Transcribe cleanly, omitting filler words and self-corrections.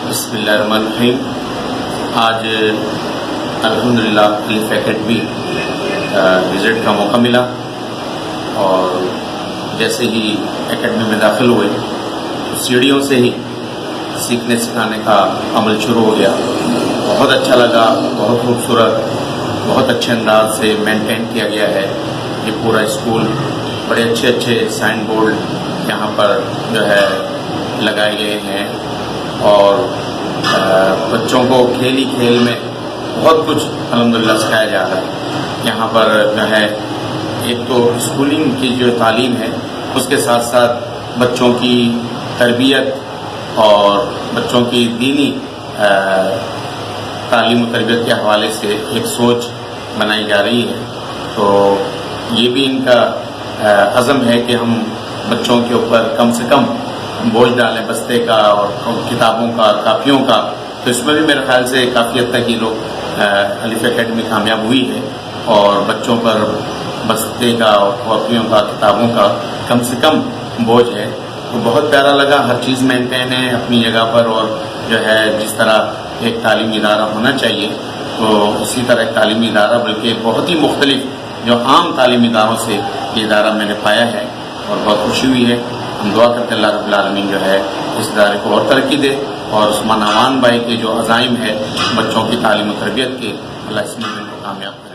بسم اللہ الرحمن الرحیم۔ آج الحمدللہ الف اکیڈمی وزٹ کا موقع ملا اور جیسے ہی اکیڈمی میں داخل ہوئے سیڑھیوں سے ہی سیکھنے سکھانے کا عمل شروع ہو گیا۔ بہت اچھا لگا، بہت خوبصورت، بہت اچھے انداز سے مینٹین کیا گیا ہے یہ پورا اسکول۔ بڑے اچھے اچھے سائن بورڈ یہاں پر جو ہے لگائے گئے ہیں اور بچوں کو کھیل ہی کھیل میں بہت کچھ الحمدللہ سکھایا جا رہا ہے۔ یہاں پر جو ہے ایک تو اسکولنگ کی جو تعلیم ہے اس کے ساتھ ساتھ بچوں کی تربیت اور بچوں کی دینی تعلیم و تربیت کے حوالے سے ایک سوچ بنائی جا رہی ہے۔ تو یہ بھی ان کا عزم ہے کہ ہم بچوں کے اوپر کم سے کم بوجھ ڈالیں بستے کا اور کتابوں کا، کاپیوں کا۔ تو اس میں بھی میرے خیال سے کافی حد تک یہ لوگ الف اکیڈمی کامیاب ہوئی ہے اور بچوں پر بستے کا اور کاپیوں کا، کتابوں کا کم سے کم بوجھ ہے۔ تو بہت پیارا لگا، ہر چیز مینٹین ہے اپنی جگہ پر، اور جو ہے جس طرح ایک تعلیمی ادارہ ہونا چاہیے تو اسی طرح ایک تعلیمی ادارہ، بلکہ بہت ہی مختلف جو عام تعلیمی اداروں سے یہ ادارہ میں نے پایا ہے اور بہت خوشی ہوئی ہے۔ ہم دعا کرتے اللہ رب العالمین جو ہے اس ادارے کو اور ترقی دے، اور عثمان امان بھائی کے جو عزائم ہے بچوں کی تعلیم و تربیت کے، اللہ اس میں کامیاب